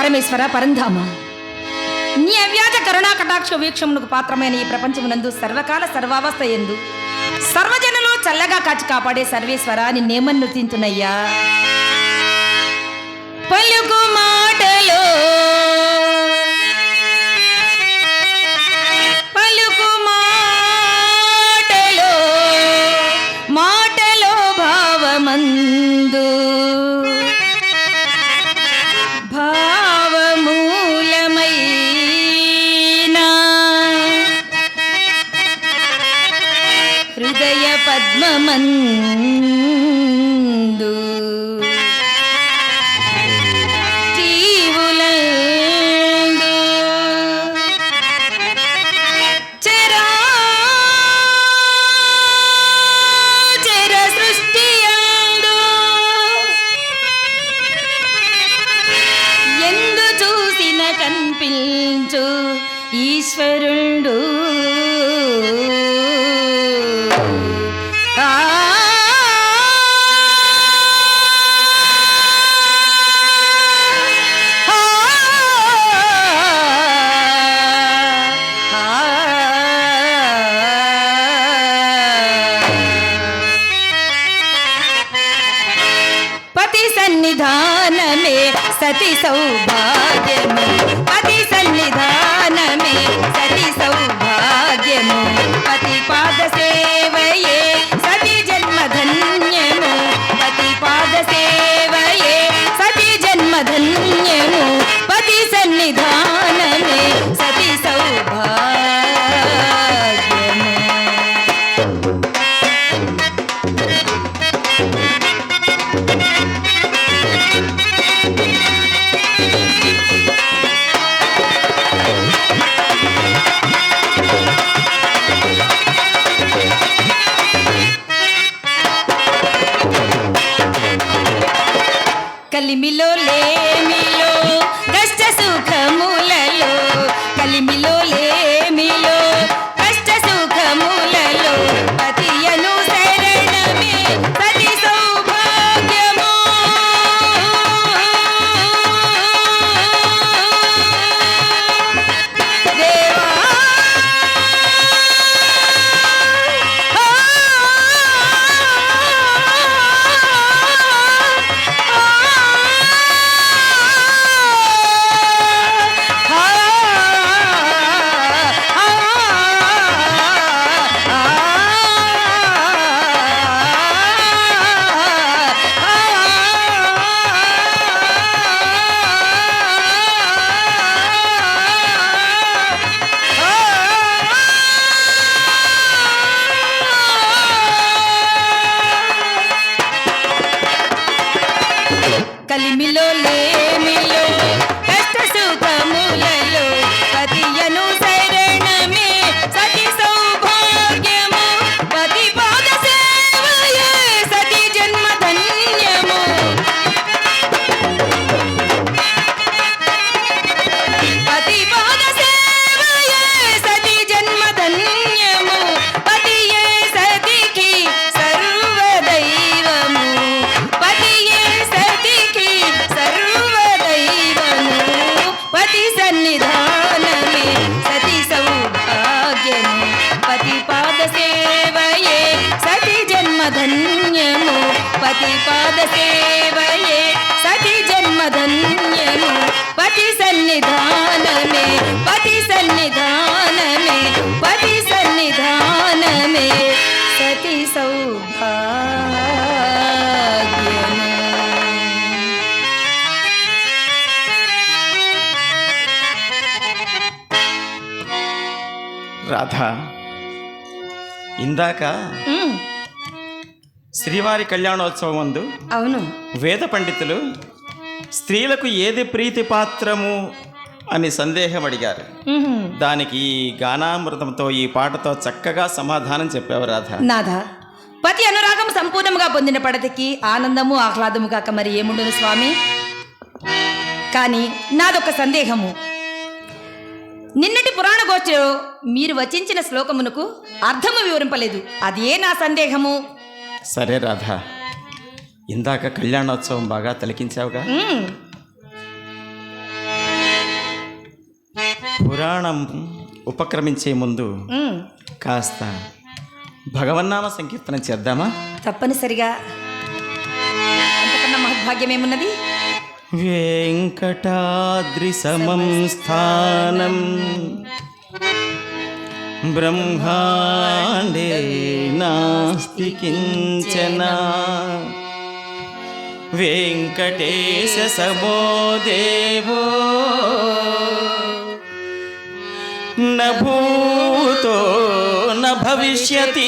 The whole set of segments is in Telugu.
పరమేశ్వర పరంధామ, నీ అవ్యాజ కరుణా కటాక్ష వీక్షమునకు పాత్రమైన ఈ ప్రపంచమునందు సర్వకాల సర్వావస్థ ఎందు సర్వజనులు చల్లగా కాచి కాపాడే సర్వేశ్వర నిన్నేమని నృతింతున్నయ్యా. పలుకు మాటలో మాటలో భావమందు భావమూలమైన హృదయ పద్మమందు జీవులందు చరాచర సృష్టియందు ఎందు చూసిన కనిపించు ఈశ్వరుండు. పతి సన్నిధానమే సతి సౌభాగ్యము, పతి సన్నిధానమే సతి సౌభాగ్యము, పతి పాద సేవయే సతి జన్మధన్యము, పతి పాద సేవయే సతి జన్మధన్యము, పతి సన్నిధానమే సతి సౌభాగ్యము. కలిమిలో లేమిలో కష్ట సుఖములలో, కలిమిలో లేమిలో కష్ట సుఖములలో పతియను శరణమే సతి సౌభాగ్యము. దేవా కలిమిలో లేమిలో కష్ట సుఖములలో పతియను శరణమే సతి సౌభాగ్యము, పతి పాద సేవయే సతి జన్మధన్యము, పతి పాద సేవయే సతి జన్మధన్యము, పతియే సతికి సర్వదైవము, పతియే సతికి సర్వదైవము, పతి సన్నిధానమే సతి సౌభాగ్యము, పతి పాద సేవయే సతి జన్మధన్యము, పతి పాద సేవయే సతి జన్మధన్యము, పతి సన్నిధానమే పతి సన్నిధానమే పతి సన్నిధానమే సతి సౌభాగ్యము. రాధా, ఇందాక శ్రీవారి కళ్యాణోత్సవం ముందు అవును, వేద పండితులు స్త్రీలకు ఏది ప్రీతి పాత్రము అని సందేహం అడిగారు. దానికి ఈ గానామృతంతో ఈ పాటతో చక్కగా సమాధానం చెప్పావు రాధా. నాథా, పతి అనురాగం సంపూర్ణముగా పొందిన పడతికి ఆనందము ఆహ్లాదము కాక మరి ఏముండును స్వామి. కానీ నాదొక సందేహము. నిన్నటి పురాణ గోష్ఠిలో మీరు వచించిన శ్లోకమునకు అర్థము వివరింపలేదు. అదే నా సందేహము. సరే రాధా, ఇందాక కళ్యాణోత్సవం బాగా తిలకించావుగా. పురాణం ఉపక్రమించే ముందు ఉమ్, కాస్త భగవన్నామ సంకీర్తన చేద్దామా? తప్పనిసరిగా. అంతకన్నా మహద్భాగ్యమేమున్నది? వెంకటాద్రి సమం స్థానం బ్రహ్మాండే నాస్తి కించన వెంకటేశ సమో దేవో న భూతో న భవిష్యతి.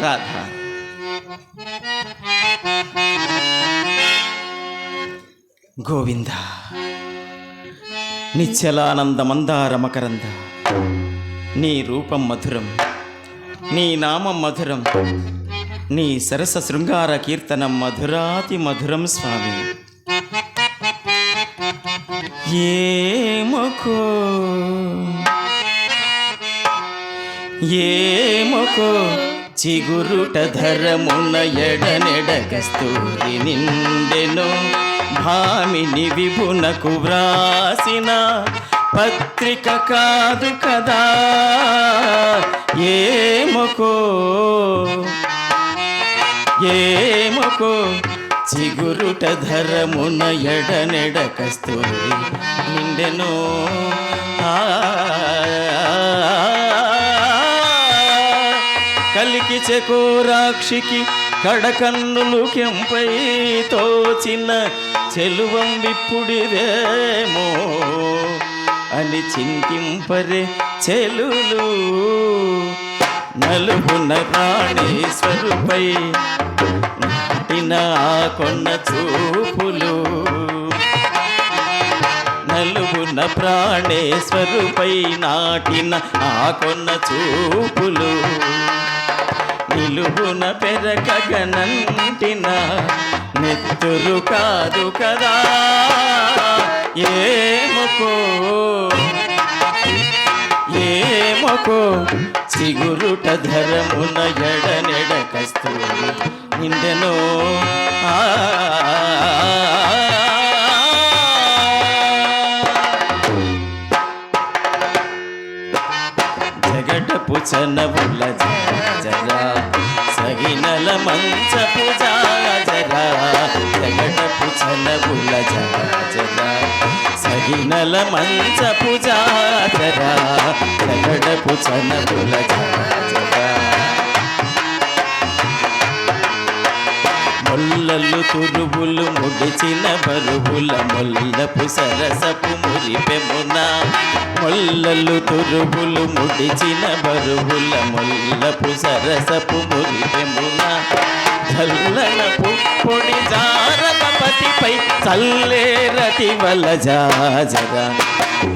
రాధా, గోవింద, నిశ్చలానంద మందార మకరంద, నీ రూపం మధురం, నీ నామం మధురం, నీ సరస శృంగార కీర్తనం మధురాతి మధురం స్వామి. ఏమకో ఏమకో చిగురుట ధరమున ఎడనెడ కస్తూరి నిండెను భామిని విభునకు వ్రాసిన పత్రిక కాదు కదా. ఏమకో ఏమకో చిగురుట ధరమున ఎడనెడ కస్తూరి నిండెను. కలికి చకోరాక్షికి కడకన్నులు కెంపై తోచిన చెలువం విప్పుడిదేమో అని చింతింపరే చెలులు. నలుగున ప్రాణేశ్వరుపై నాటిన ఆ కొన్న చూపులు, నలుగున ప్రాణేశ్వరుపై నాటిన ఆ కొన్న చూపులు, నిలువున పెరగగనంటిన నెత్తురు కాదు కదా. ఏమకో ఏమకో చిగురుట ధరమున ఎడనెడ కస్తూరి నిండెను. జగడపు చనవుల జరా సగినల మంచపు జాజరా, జగడపు చనవుల జరా సగినల మంచపు జాజరా, జగడపు చనవుల జాజరా. మొల్లలు తురువులు ముడిచిన బరువుల మొల్లపు సరసపు మురిపెమున, మొల్లలు తురువులు ముడిచిన బరువుల మొల్లపు సరసపు మురిపెమున, చల్లనపు పొడి జారగపతిపై చల్లేరటి వల జాజరా,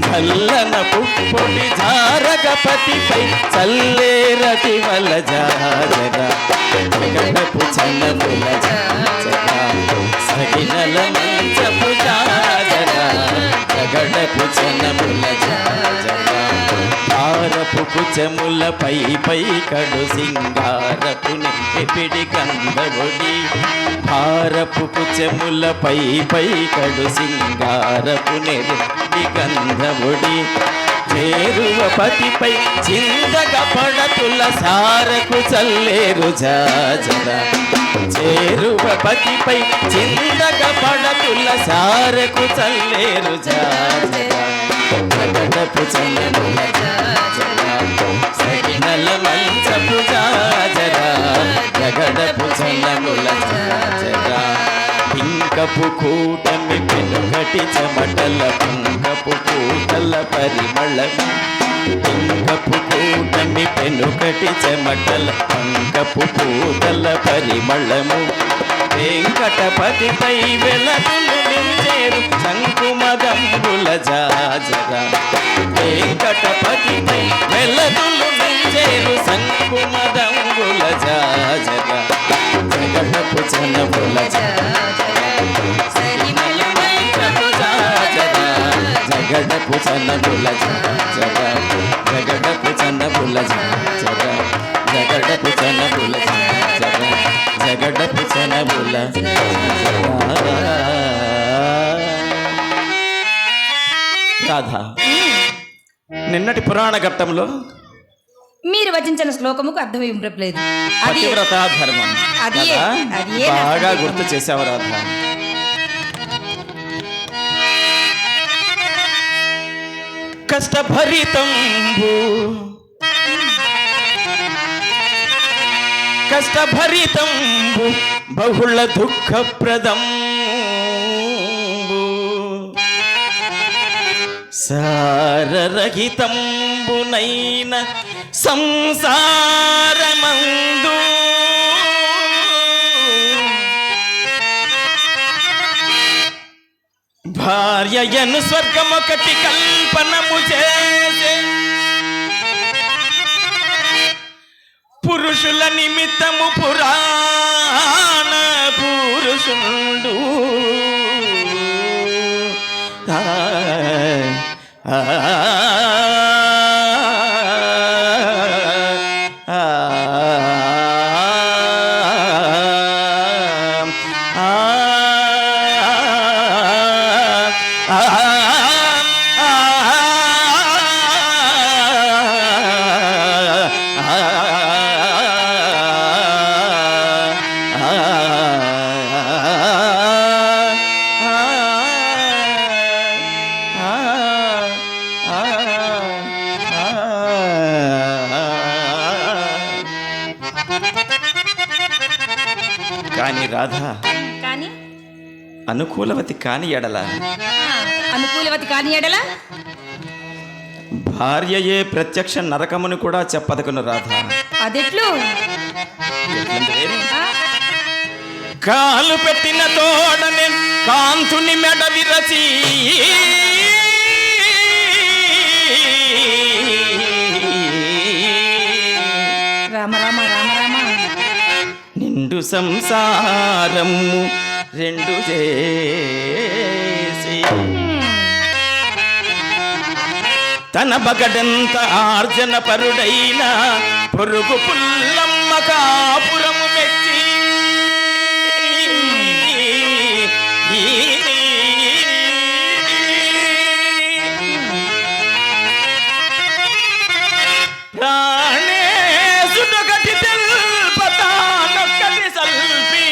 చల్లనపు పొడి జారగపతిపై చల్లేరటి వల జాజరా, జగడపు చనముల జాజరా సగినల మంచపు జాజరా, జగడపు చనముల జాజరా. హారపు కుచముల పై పై కడు సింగారపు నెప్పిడి గంధవొడి, హారపు కుచముల పై పై కడు సింగారపు నెప్పిడి గంధవొడి, చేరువ పతిపై చిందగ పడతుల సారకు చల్లేరు జాజరా, చేరువ పతిపై చిందగ పడతుల సారకు చల్లేరు జాజరా, జగడపు చనముల జాజరా సగినల మంచపు జాజరా, జగడపు చనముల జాజరా. పింకపు కూటమి పెనుగటి చెమటల పింకపు కూటల పరిమళము, పింకపు కూటమి పెనుగటి చెమటల పంకపు కూటల పరిమళము, వెంకటపతిపై వెలతులు నిలిచేరు శంకుమదంబుల జాజరా, వెంకటపతిపై వెలతులు నిలిచేరు శంకుమదంబుల జాజరా, జగడపు చనముల జాజరా సగినల మంచపు జాజరా, జగడపు చనముల జాజరా, జగడపు చనముల జాజరా, జగడపు చనముల జాజరా, జగడపు చనముల జాజరా. నిన్నటి పురాణ ఘట్టంలో మీరు వచించిన శ్లోకముకు అర్థం ఏం చెప్పలేదు. అది పతివ్రత ధర్మం అది కదా? అది బాగా గుర్తు చేసావు రాధ. కష్టభరితంబు కష్టభరితంబు బహుళ దుఃఖప్రదంబు సారరహితంబునైన సంసారమందు భార్యయను స్వర్గమొకటి కల్పనము చేసే పురుషుల నిమిత్తము పురాణ పురుషుండు ఆ, ఆ, ఆ, కానీ రాధ కానీ అనుకూలవతి కాని ఎడల అనుకూలవతి కాని ఎడల భార్యయే ప్రత్యక్ష నరకమును కూడా చెప్పదకును రాధ. అదెట్లు? కాలు పెట్టిన తోడనే కాంతుని మెడ విరచి రామ రామ రామ రామ నిండు సంసారము రెండు చేసి తన బగడంత ఆర్జన పరుడైన పొరుగు పుల్లమ్మ కాపురము మెచ్చి ప్రాణేశుడొకటి తెల్పతానొక్కటి సల్పి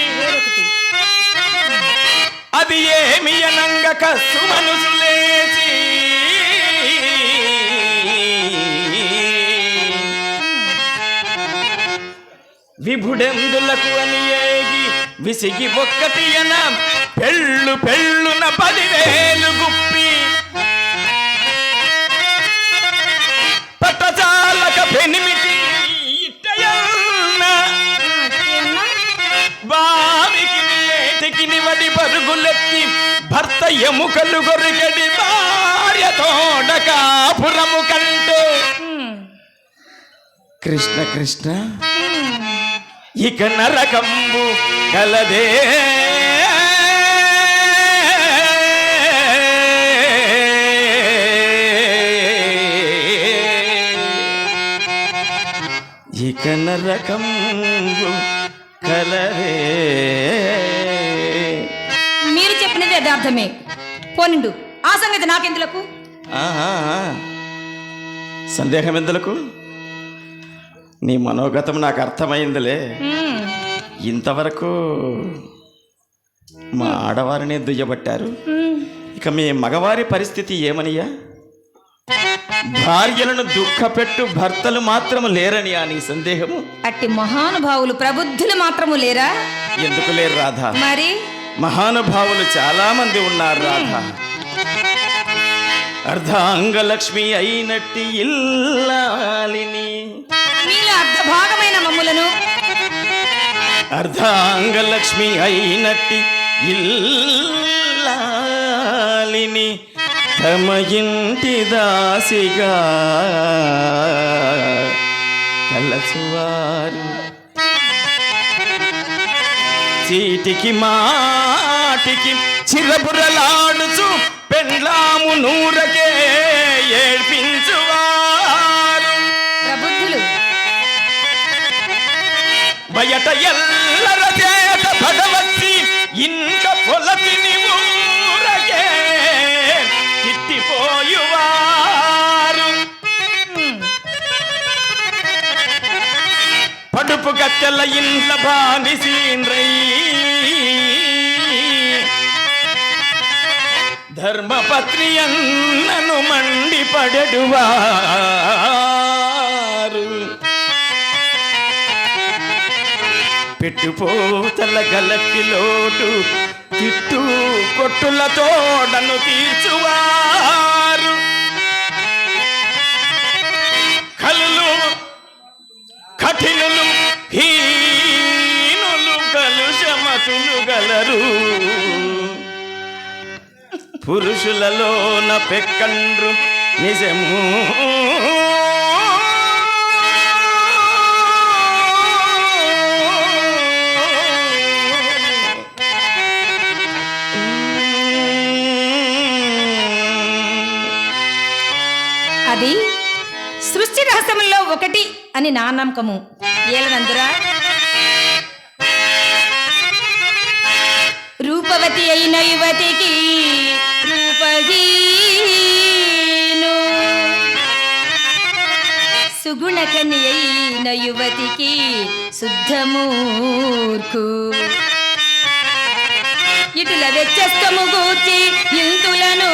అది ఏమి అనంగ కసు మనసు లేచి విభుడెందులకు అని ఏగి విసిగి ఒక్కటి అన పెళ్ళు పెళ్ళున 10,000 గుప్పి పట్టచాలక పెనిమిటి ఇట్టయన్న బావికి నేటికి నివడి పరుగులెత్తి భర్త ఎముకలు గొరిగడి భార్య తోడ కాపురము కంటే కృష్ణ కృష్ణ ఇక నరకంబు కలదే ఇక నరకంబు కలదే. మీరు చెప్పినది యథార్థమే. పోనిండు, ఆ సంగతి నాకెందులకు? సందేహం ఎందులకు? నీ మనోగతం నాకు అర్థమైందిలే. ఇంతవరకు మా ఆడవారిని దుయ్యబట్టారు, ఇక మీ మగవారి పరిస్థితి ఏమనియా? భార్యలను దుఃఖపెట్టు భర్తలు మాత్రము లేరని నీ సందేహము? అట్టి మహానుభావులు ప్రబుద్ధులు మాత్రము లేరా? ఎందుకు లేరు రాధా? మరి మహానుభావులు చాలా మంది ఉన్నారు రాధా. అర్ధాంగలక్ష్మి అయినట్టి ఇల్లాలిని, మీలో అర్ధభాగమైన మమ్ములను అర్ధాంగలక్ష్మి అయినట్టి ఇల్లాలిని తమ ఇంటి దాసిగా కలసువారు చీటికి మాటికి చిరబురలాడుచు పెండ్లాము నూరకే ఏడ్పించువారు ప్రబుద్ధులు. బయట ఎల్లర చేత భగవతి ఇంక పొలతిని ఊరకే తిట్టిపోయువారు గట్టెల ఇండ్ల బానిసీన్రై ధర్మపత్ని అన్నను మండిపడెడువారు పెట్టుపోతల గలకి లోటు తిట్టు కొట్టులతోడను తీర్చువారు కలులు కఠినులు హీనులు కలుషమతులు గలరు పురుషులలోన పెక్కండ్రు నిజము అది సృష్టి రహస్యముల్లో ఒకటి అని నా నమ్మకము. ఏలనందురా రూపవతి అయిన యువతికి రూపహీను, సుగుణకని అయిన యువతికి శుద్ధమూర్ఖు. ఇటుల వ్యత్యస్తము గూర్చి ఇంతులను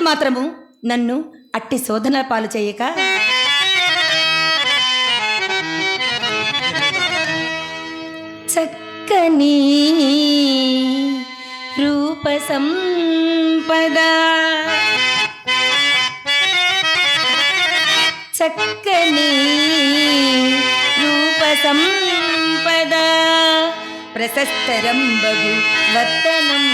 మాత్రము నన్ను అట్టి శోధనల పాలు చేయక చక్కని రూప సంపద చక్కని రూప సంపద ప్రశస్తరంబగు వర్తనంబు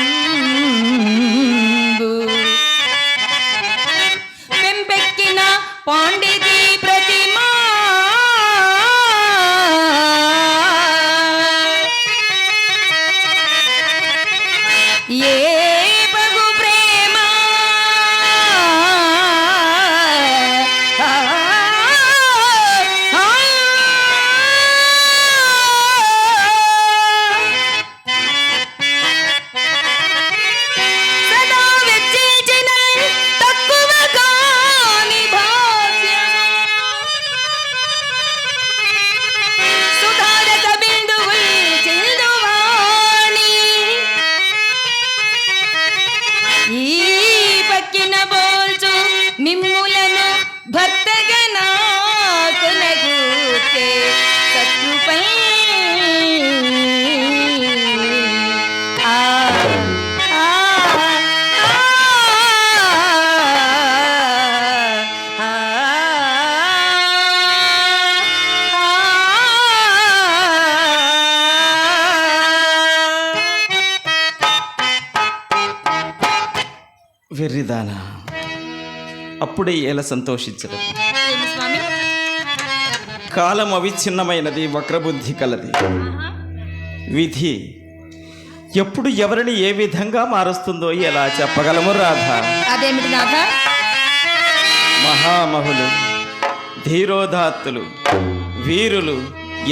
పెంపెక్కిన పాండితి ప్రతిమా ఏ పగు ప్రేమ ఈ పక్కిన బోల్చు మిమ్ములను భర్తగా నాకునగూర్చే శత్రుపై ఆ ఆ వెర్రిదానా, అప్పుడే ఎలా సంతోషించడం? ఏమి స్వామి? కాలం అవిచ్ఛిన్నమైనది, వక్రబుద్ధి కలది. విధి ఎప్పుడు ఎవరిని ఏ విధంగా మారుస్తుందో ఎలా చెప్పగలము రాధా? అదేమిటి నాథ? మహామహులు, ధీరోదాత్తులు, వీరులు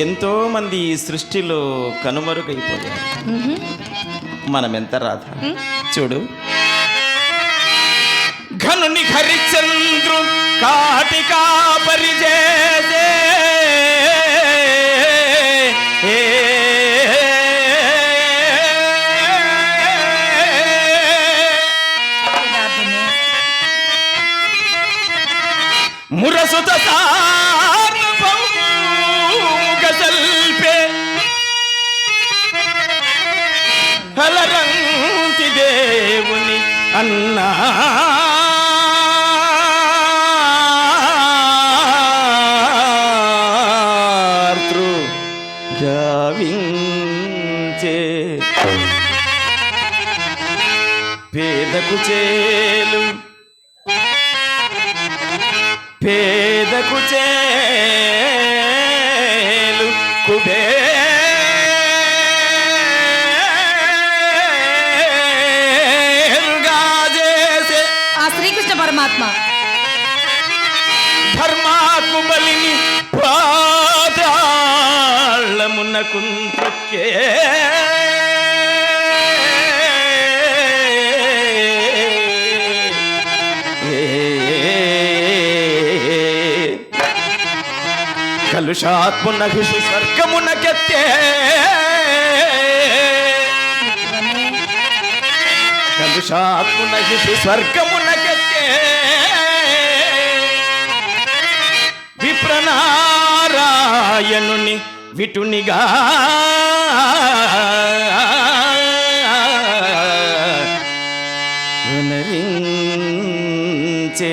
ఎంతోమంది ఈ సృష్టిలో కనుమరుగైపోయారు. మనమెంత రాధా? చూడు, ఘనుని హరిచంద్రు కాటికా పరిజేదే మురసుత సార్వభౌముగసల్పే హలరంతి దేవుని అన్నా గావించే పేదకు చేలు పేదకు చేలు కుబేరుగా చేసే ఆ శ్రీకృష్ణ పరమాత్మ ధర్మాత్మ బలిని పాతాళమునకు త్రొక్కే కలుషాత్మునహిషు స్వర్గమునకెత్తే కలుషాత్మునహిషు స్వర్గమునకెత్తే విప్రనారాయణుని విటునిగా వినరించే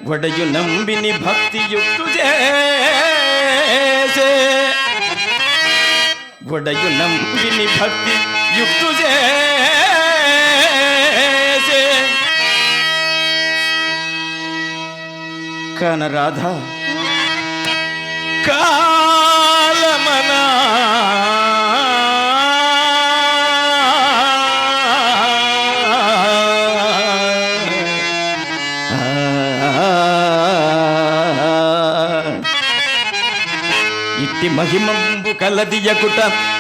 వడయు నంబిని భక్తియుక్తు చేసే వడయు నంబిని భక్తి యుక్తు చేసే కనరాధ కాలమనా ఇట్టి మహిమంబు కలదియకుట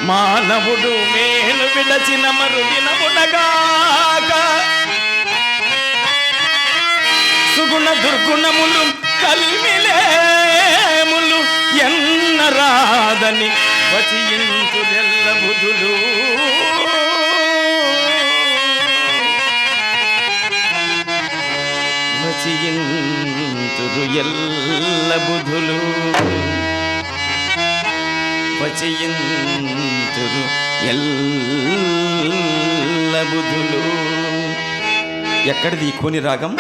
మానవుడు మేలు విడచిన మరుదినమునగాక సుగుణ దుర్గుణములు కల్మిలేములు ఎన్నరాదని వచియింతురెల్ల బుధులు వచియింతురు ఎల్ల బుధులు వచయింతురు ఎల్ల బుధులు. ఎక్కడిది ఈ కోని రాగం?